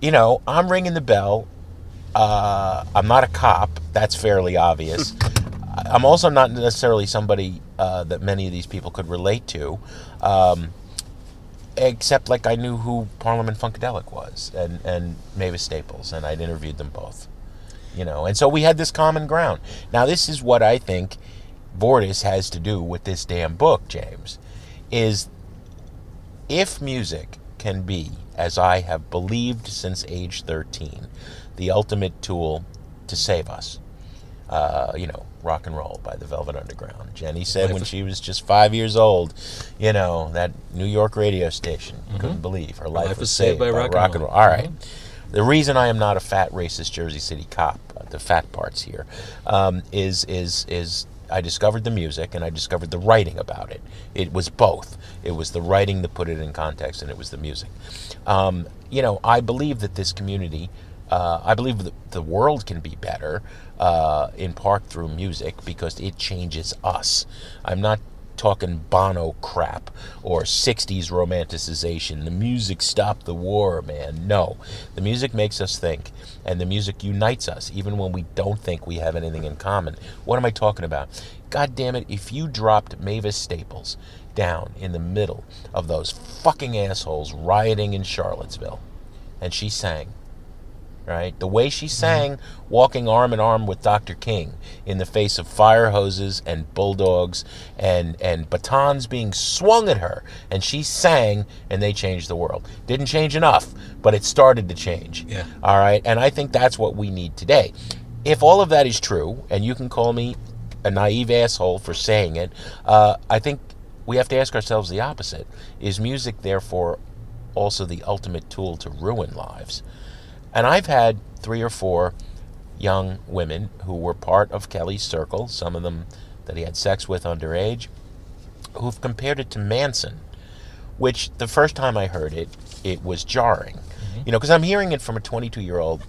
I'm ringing the bell. I'm not a cop. That's fairly obvious. I'm also not necessarily somebody that many of these people could relate to, except like I knew who Parliament Funkadelic was and Mavis Staples, and I'd interviewed them both. And so we had this common ground. Now, this is what I think Vortis has to do with this damn book, James, is if music can be, as I have believed since age 13, the ultimate tool to save us. Rock and Roll by the Velvet Underground. Jenny said when she was just 5 years old, that New York radio station, couldn't believe her life was saved by rock and roll. All right. The reason I am not a fat, racist Jersey City cop, the fat parts here, is I discovered the music and I discovered the writing about it. It was both. It was the writing that put it in context, and it was the music. I believe that this community, I believe that the world can be better, in part through music, because it changes us. I'm not talking Bono crap or 60s romanticization. The music stopped the war, man. No. The music makes us think, and the music unites us, even when we don't think we have anything in common. What am I talking about? God damn it, if you dropped Mavis Staples down in the middle of those fucking assholes rioting in Charlottesville, and she sang, right? The way she sang, walking arm in arm with Dr. King in the face of fire hoses and bulldogs and batons being swung at her, and she sang, and they changed the world. Didn't change enough, but it started to change. Yeah. All right? And I think that's what we need today. If all of that is true, and you can call me a naive asshole for saying it, I think we have to ask ourselves the opposite. Is music, therefore, also the ultimate tool to ruin lives? And I've had 3 or 4 young women who were part of Kelly's circle, some of them that he had sex with underage, who've compared it to Manson, which the first time I heard it, it was jarring. Because I'm hearing it from a 22-year-old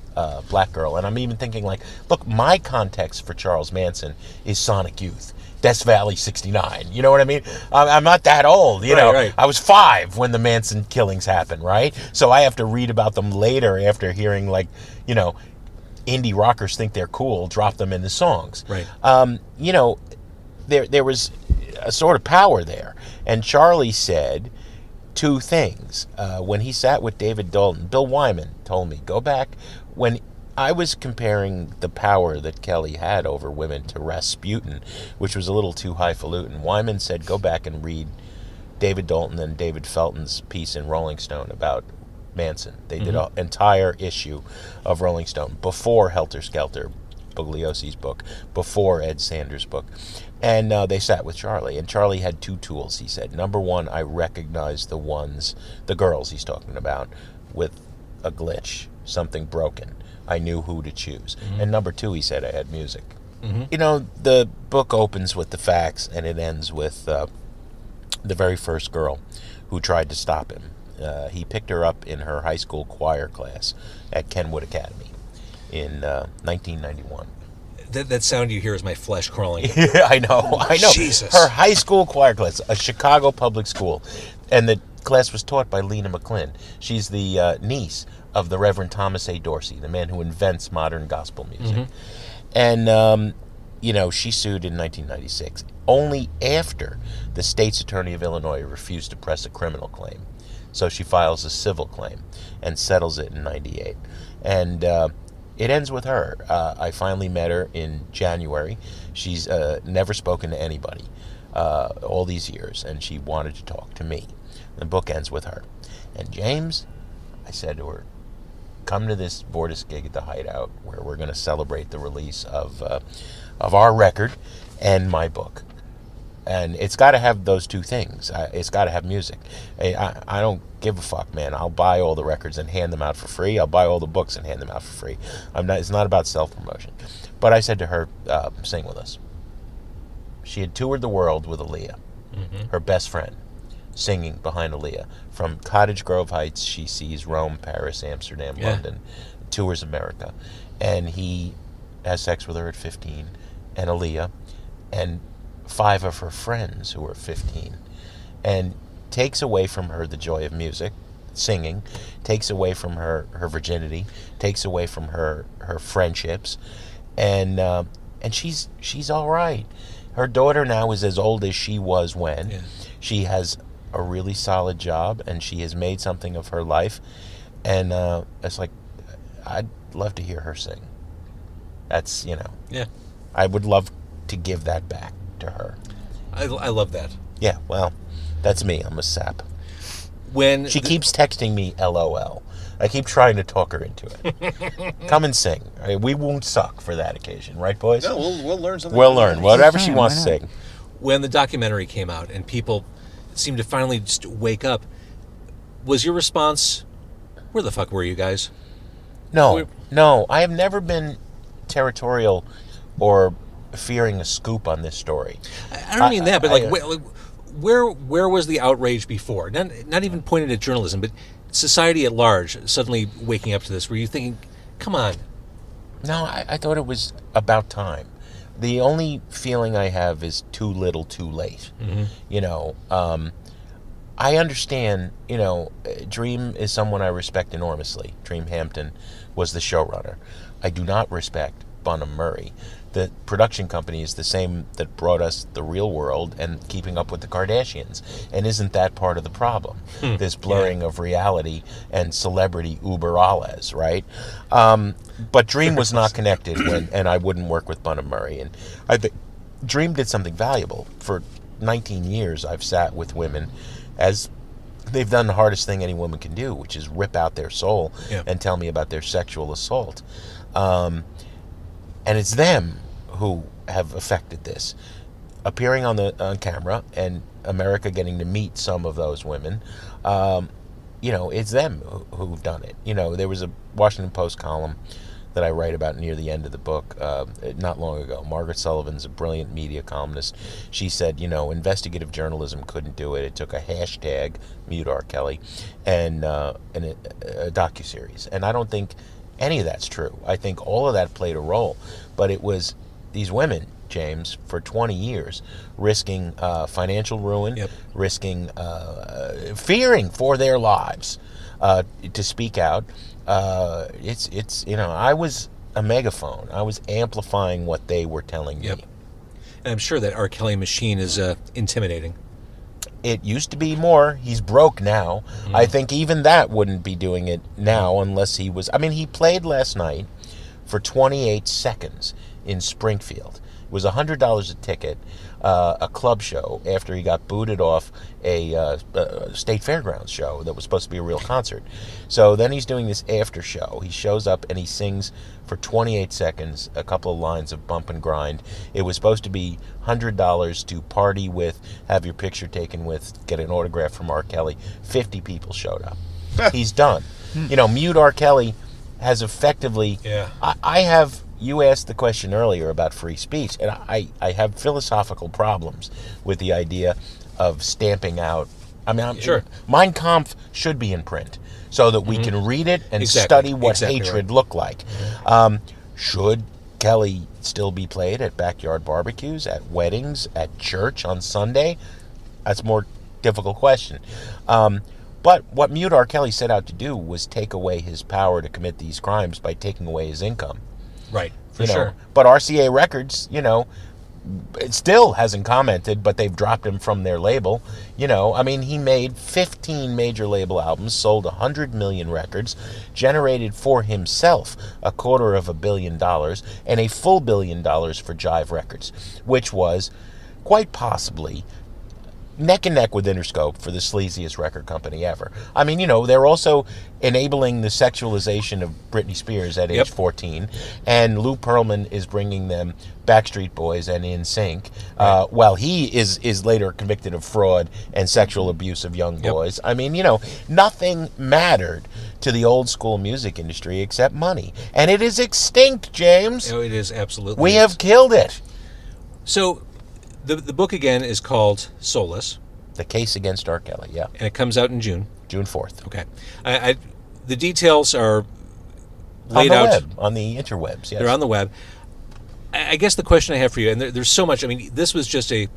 black girl, and I'm even thinking like, look, my context for Charles Manson is Sonic Youth. Death Valley 69. You know what I mean? I'm not that old, you know. Right. I was 5 when the Manson killings happened, right? So I have to read about them later after hearing, like, indie rockers think they're cool, drop them in the songs. Right. There was a sort of power there. And Charlie said 2 things. When he sat with David Dalton, Bill Wyman told me, go back, when I was comparing the power that Kelly had over women to Rasputin, which was a little too highfalutin. Wyman said, go back and read David Dalton and David Felton's piece in Rolling Stone about Manson. They did an entire issue of Rolling Stone before Helter Skelter, Bugliosi's book, before Ed Sanders' book. And they sat with Charlie, and Charlie had 2 tools, he said. Number 1, I recognized the girls he's talking about, with a glitch, something broken. I knew who to choose. And number 2, he said, I had music. The book opens with the facts, and it ends with the very first girl who tried to stop him. He picked her up in her high school choir class at Kenwood Academy in 1991. That sound you hear is my flesh crawling. Yeah, I know. Jesus. Her high school choir class, a Chicago public school, and the class was taught by Lena McClin. She's the niece of the Reverend Thomas A. Dorsey, the man who invents modern gospel music. And, she sued in 1996, only after the state's attorney of Illinois refused to press a criminal claim. So she files a civil claim and settles it in 98. And it ends with her. I finally met her in January. She's never spoken to anybody all these years, and she wanted to talk to me. The book ends with her. And James, I said to her, come to this Vortis gig at the Hideout where we're going to celebrate the release of our record and my book. And it's got to have those two things. It's got to have music. I don't give a fuck, man. I'll buy all the records and hand them out for free. I'll buy all the books and hand them out for free. It's not about self-promotion. But I said to her, sing with us. She had toured the world with Aaliyah, her best friend, singing behind Aaliyah. From Cottage Grove Heights, she sees Rome, Paris, Amsterdam, London, tours America. And he has sex with her at 15, and Aaliyah, and 5 of her friends who are 15, and takes away from her the joy of music, singing, takes away from her virginity, takes away from her friendships, and she's all right. Her daughter now is as old as she was when. Yeah. She has a really solid job, and she has made something of her life, and it's like, I'd love to hear her sing. That's, Yeah. I would love to give that back to her. I love that. Yeah, well, that's me. I'm a sap. When she keeps texting me LOL. I keep trying to talk her into it. Come and sing. We won't suck for that occasion, right, boys? No, we'll learn something. We'll learn whatever she wants to sing. When the documentary came out and people seemed to finally just wake up, was your response, where the fuck were you guys? No. I have never been territorial or fearing a scoop on this story. I don't mean that, but where was the outrage before? Not even pointed at journalism, but society at large suddenly waking up to this. Were you thinking, come on? No, I thought it was about time. The only feeling I have is too little, too late. Mm-hmm. I understand, Dream is someone I respect enormously. Dream Hampton was the showrunner. I do not respect Bunham Murray. The production company is the same that brought us The Real World and Keeping Up with the Kardashians. And isn't that part of the problem? This blurring of reality and celebrity uber alles, right? But Dream was not connected and I wouldn't work with Bunham Murray. And I think Dream did something valuable. For 19 years, I've sat with women as they've done the hardest thing any woman can do, which is rip out their soul and tell me about their sexual assault. And it's them who have affected this. Appearing on camera and America getting to meet some of those women, it's them who've done it. There was a Washington Post column that I write about near the end of the book not long ago. Margaret Sullivan's a brilliant media columnist. She said, investigative journalism couldn't do it. It took a hashtag, Mute R. Kelly, and a docuseries. And I don't think any of that's true. I think all of that played a role. But it was these women, James, for 20 years, risking financial ruin, risking fearing for their lives to speak out. I was a megaphone. I was amplifying what they were telling me. And I'm sure that R. Kelly machine is intimidating. It used to be more. He's broke now. I think even that wouldn't be doing it now unless he was... he played last night for 28 seconds in Springfield. It was $100 a ticket, a club show, after he got booted off a state fairgrounds show that was supposed to be a real concert. So then he's doing this after show. He shows up and he sings for 28 seconds a couple of lines of Bump and Grind. It was supposed to be $100 to party with, have your picture taken with, get an autograph from R. Kelly. 50 people showed up. He's done. Mute R. Kelly has effectively... I have... You asked the question earlier about free speech, and I have philosophical problems with the idea of stamping out. Sure. Mein Kampf should be in print so that we can read it and study what hatred looked like. Should Kelly still be played at backyard barbecues, at weddings, at church on Sunday? That's a more difficult question. But what Mute R. Kelly set out to do was take away his power to commit these crimes by taking away his income. Right, for sure. But RCA Records, it still hasn't commented, but they've dropped him from their label. He made 15 major label albums, sold 100 million records, generated for himself $250 million, and a full $1 billion for Jive Records, which was quite possibly neck and neck with Interscope for the sleaziest record company ever. I mean, they're also enabling the sexualization of Britney Spears at age 14, and Lou Pearlman is bringing them Backstreet Boys and NSYNC, while he is later convicted of fraud and sexual abuse of young boys. I mean, nothing mattered to the old school music industry except money, and it is extinct, James. Oh, it is absolutely. We have killed it. So, the book again is called Soulless. The Case Against R. Kelly, yeah. And it comes out in June. June 4th. Okay. The details are laid on the out. web, on the interwebs, yes. They're on the web. I guess the question I have for you, and there's so much, I mean, this was just a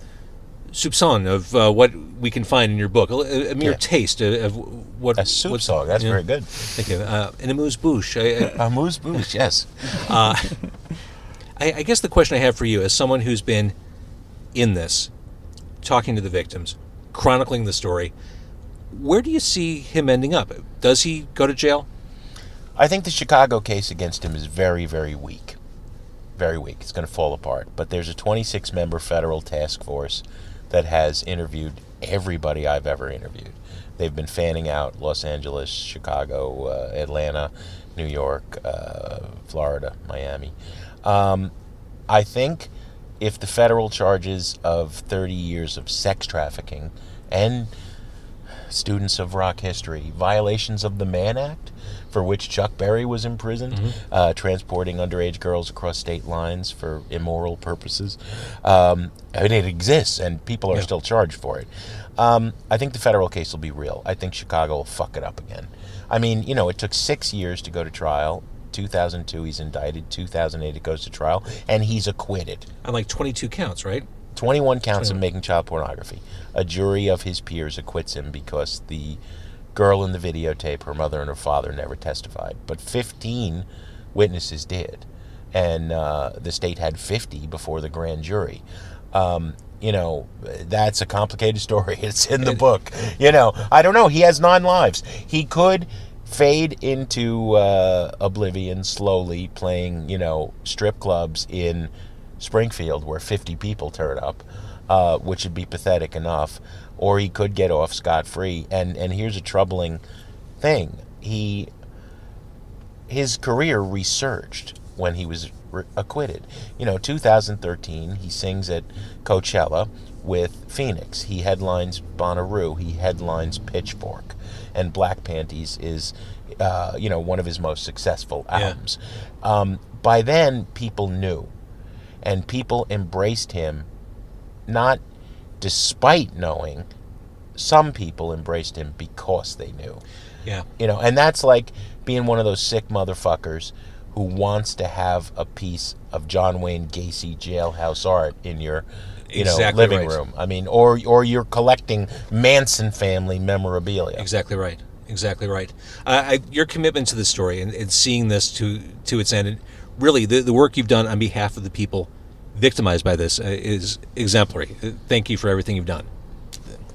soupçon of what we can find in your book, a mere taste of what... A soup song, that's very good. Thank you. An amuse-bouche. Amuse-bouche, yes. I guess the question I have for you, as someone who's been in this, talking to the victims, chronicling the story, where do you see him ending up? Does he go to jail? I think the Chicago case against him is very, very weak. Very weak. It's going to fall apart. But there's a 26-member federal task force that has interviewed everybody I've ever interviewed. They've been fanning out Los Angeles, Chicago, Atlanta, New York, Florida, Miami. I think if the federal charges of 30 years of sex trafficking and students of rock history, violations of the Mann Act, for which Chuck Berry was imprisoned, transporting underage girls across state lines for immoral purposes. I mean, it exists, and people are still charged for it. I think the federal case will be real. I think Chicago will fuck it up again. I mean, it took 6 years to go to trial. 2002, he's indicted. 2008, it goes to trial, and he's acquitted. On like 22 counts, right? 21 counts of making child pornography. A jury of his peers acquits him because the girl in the videotape, her mother and her father, never testified. But 15 witnesses did. And the state had 50 before the grand jury. That's a complicated story. It's in the book. I don't know. He has 9 lives. He could fade into oblivion slowly, playing, strip clubs in Springfield where 50 people turn up, which would be pathetic enough, or he could get off scot-free. And here's a troubling thing. His career resurged when he was acquitted. 2013, he sings at Coachella with Phoenix. He headlines Bonnaroo. He headlines Pitchfork. And Black Panties is, one of his most successful albums. By then, people knew. And people embraced him, not despite knowing. Some people embraced him because they knew. Yeah. And that's like being one of those sick motherfuckers who wants to have a piece of John Wayne Gacy jailhouse art in your living room. I mean, or you're collecting Manson family memorabilia. Exactly right. Your commitment to the story and seeing this to its end, and really the work you've done on behalf of the people victimized by this is exemplary. Thank you for everything you've done.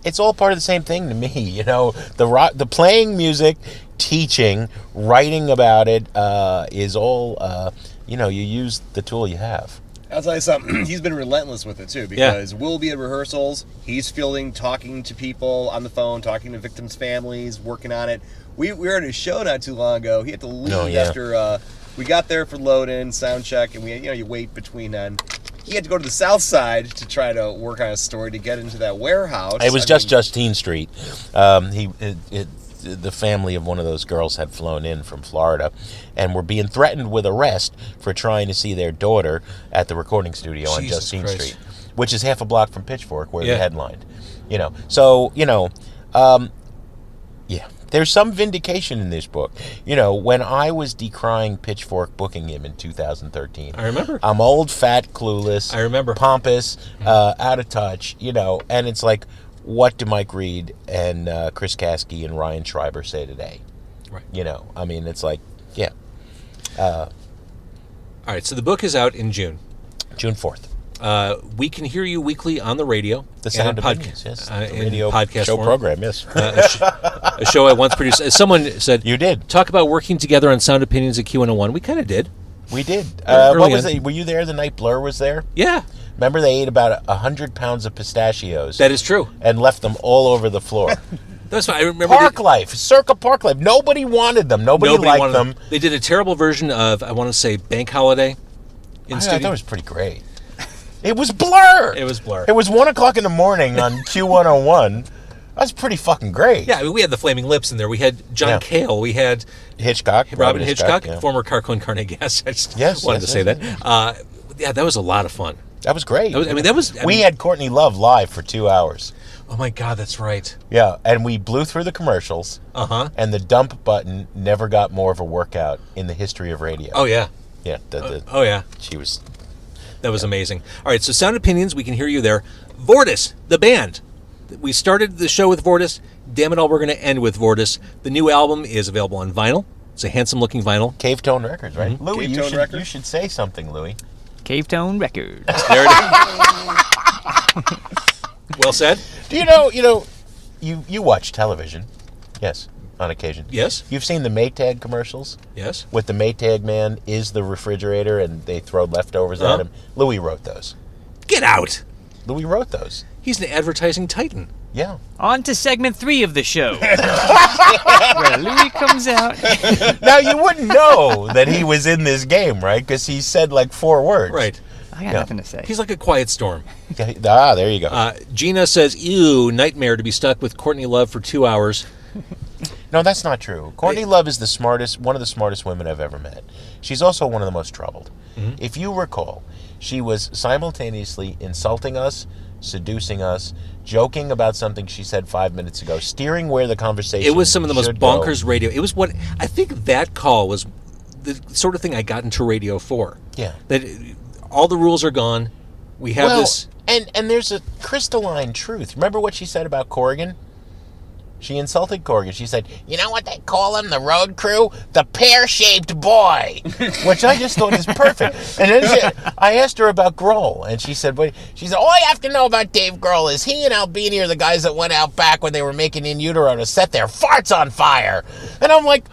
It's all part of the same thing to me. The playing music, teaching, writing about it is all, you use the tool you have. I'll tell you something. He's been relentless with it, too, because we'll be at rehearsals. He's fielding, talking to people on the phone, talking to victims' families, working on it. We were at a show not too long ago. He had to leave after we got there for load-in, sound check, and you wait between then. He had to go to the south side to try to work on a story to get into that warehouse. It was Justine Street. The family of one of those girls had flown in from Florida and were being threatened with arrest for trying to see their daughter at the recording studio on Justine Street, which is half a block from Pitchfork where they headlined. There's some vindication in this book. When I was decrying Pitchfork booking him in 2013. I remember. I'm old, fat, clueless. I remember. Pompous, out of touch, and it's like, what do Mike Reed and Chris Kasky and Ryan Schreiber say today? Right. It's like, all right, so the book is out in June. June 4th. We can hear you weekly on the radio. The Sound of Opinions, yes. The radio podcast show form. program, yes. A show I once produced. Someone said, you did. Talk about working together on Sound Opinions at Q101. We kind of did. We did. Early What was on. it? Were you there the night Blur was there? Yeah. Remember they ate about 100 pounds of pistachios. That is true. And left them all over the floor. That's fine. I remember Park Life, Circa Park Life. Nobody wanted them. Nobody liked them. They did a terrible version of, I want to say, Bank Holiday in I studio. thought it was pretty great. It was Blur. It was Blur. It was 1 o'clock in the morning on Q101. That was pretty fucking great. Yeah, I mean, we had the Flaming Lips in there. We had John Cale. We had Hitchcock. Robin Hitchcock, yeah. former Carne guest. I just Yes, wanted yes, to say yes, that. Yeah, that was a lot of fun. That was great. We had Courtney Love live for 2 hours. Oh my God, that's right. Yeah, and we blew through the commercials. And the dump button never got more of a workout in the history of radio. Oh yeah. Yeah. Oh yeah. She was. That was amazing. All right, so Sound Opinions, we can hear you there. Vortis, the band. We started the show with Vortis. Damn it all, we're going to end with Vortis. The new album is available on vinyl. It's a handsome-looking vinyl. Cave Tone Records, right? Mm-hmm. Louie, you should say something, Louie. Cave Tone Records. There it is. Well said. Do you watch television? Yes, on occasion. Yes. You've seen the Maytag commercials? Yes. With the Maytag man is the refrigerator and they throw leftovers at him. Louie wrote those. Get out. Louie wrote those. He's an advertising titan. Yeah. On to segment 3 of the show, where Louie comes out. Now, you wouldn't know that he was in this game, right? Because he said like 4 words. Right. I got nothing to say. He's like a quiet storm. There you go. Gina says, ew, nightmare to be stuck with Courtney Love for 2 hours. No, that's not true. Courtney Love is one of the smartest women I've ever met. She's also one of the most troubled. Mm-hmm. If you recall, she was simultaneously insulting us, seducing us, joking about something she said 5 minutes ago, steering where the conversation It was some of the most should bonkers go. radio. It was what I think that call was the sort of thing I got into radio for. Yeah. That all the rules are gone. We have this. And there's a crystalline truth. Remember what she said about Corrigan? She insulted Corrigan. She said, "You know what they call him, the road crew? The pear-shaped boy," which I just thought is perfect. And then I asked her about Grohl, and she said, all you have to know about Dave Grohl is he and Albini are the guys that went out back when they were making In Utero to set their farts on fire." And I'm like,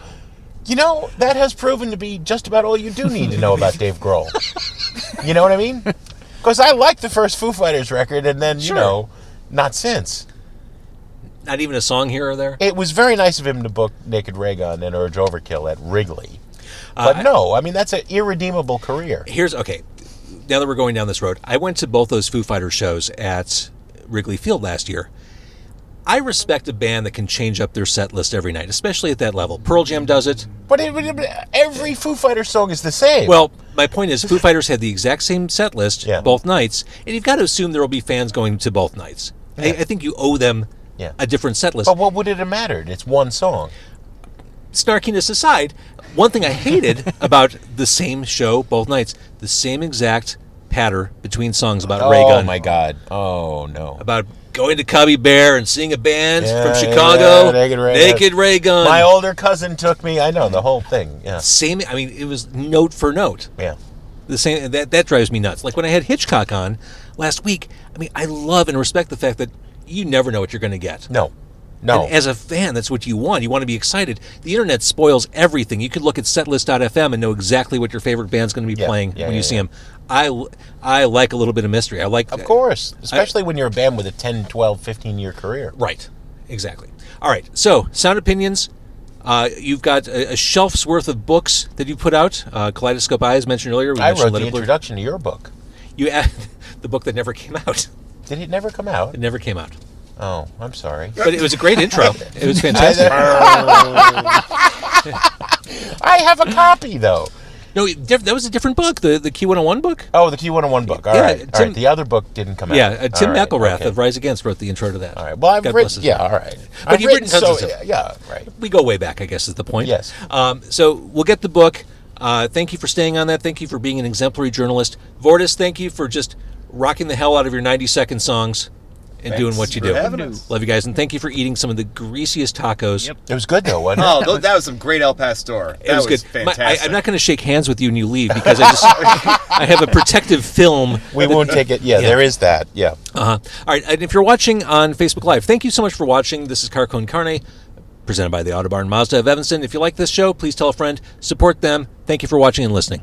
that has proven to be just about all you do need to know about Dave Grohl. You know what I mean? Because I liked the first Foo Fighters record, and then, not since. Not even a song here or there? It was very nice of him to book Naked Raygun and Urge Overkill at Wrigley. But that's an irredeemable career. Okay, now that we're going down this road, I went to both those Foo Fighters shows at Wrigley Field last year. I respect a band that can change up their set list every night, especially at that level. Pearl Jam does it. But every Foo Fighters song is the same. Well, my point is Foo Fighters had the exact same set list both nights, and you've got to assume there will be fans going to both nights. Yeah. I think you owe them a different set list. But what would it have mattered? It's one song. Snarkiness aside, one thing I hated about the same show both nights, the same exact patter between songs about Ray Gun. Oh, my God. Oh, no. About going to Cubby Bear and seeing a band from Chicago, Naked Ray Gun. My older cousin took me. I know, the whole thing. Yeah. Same. I mean, it was note for note. Yeah. The same. That drives me nuts. Like when I had Hitchcock on last week, I mean, I love and respect the fact that you never know what you're going to get. No. And as a fan, that's what you want. You want to be excited. The internet spoils everything. You could look at setlist.fm and know exactly what your favorite band's going to be playing when you see them. I like a little bit of mystery. Of course. Especially when you're a band with a 10, 12, 15-year career. Right. Exactly. All right. So, Sound Opinions. You've got a shelf's worth of books that you put out. Kaleidoscope Eyes mentioned earlier. I wrote the introduction to your book. You add the book that never came out. Did it never come out? It never came out. Oh, I'm sorry. But it was a great intro. It was fantastic. I have a copy, though. No, that was a different book, the Q101 book. Oh, the Q101 book. All right. The other book didn't come out. Yeah, Tim McElrath of Rise Against wrote the intro to that. All right. Well, I've written... Yeah, all right. But you've written tons of stuff. Yeah, right. We go way back, I guess, is the point. Yes. So we'll get the book. Thank you for staying on that. Thank you for being an exemplary journalist. Vortis, thank you for just rocking the hell out of your 90-second songs and doing what you do. Love you guys, and thank you for eating some of the greasiest tacos. Yep. It was good, though, wasn't it? Oh, that was some great El Pastor. That was good. Fantastic. I'm not going to shake hands with you when you leave because I have a protective film. We won't take it. Yeah, there is that. Yeah. All right, and if you're watching on Facebook Live, thank you so much for watching. This is Carne, presented by the Autobarn Mazda of Evanston. If you like this show, please tell a friend. Support them. Thank you for watching and listening.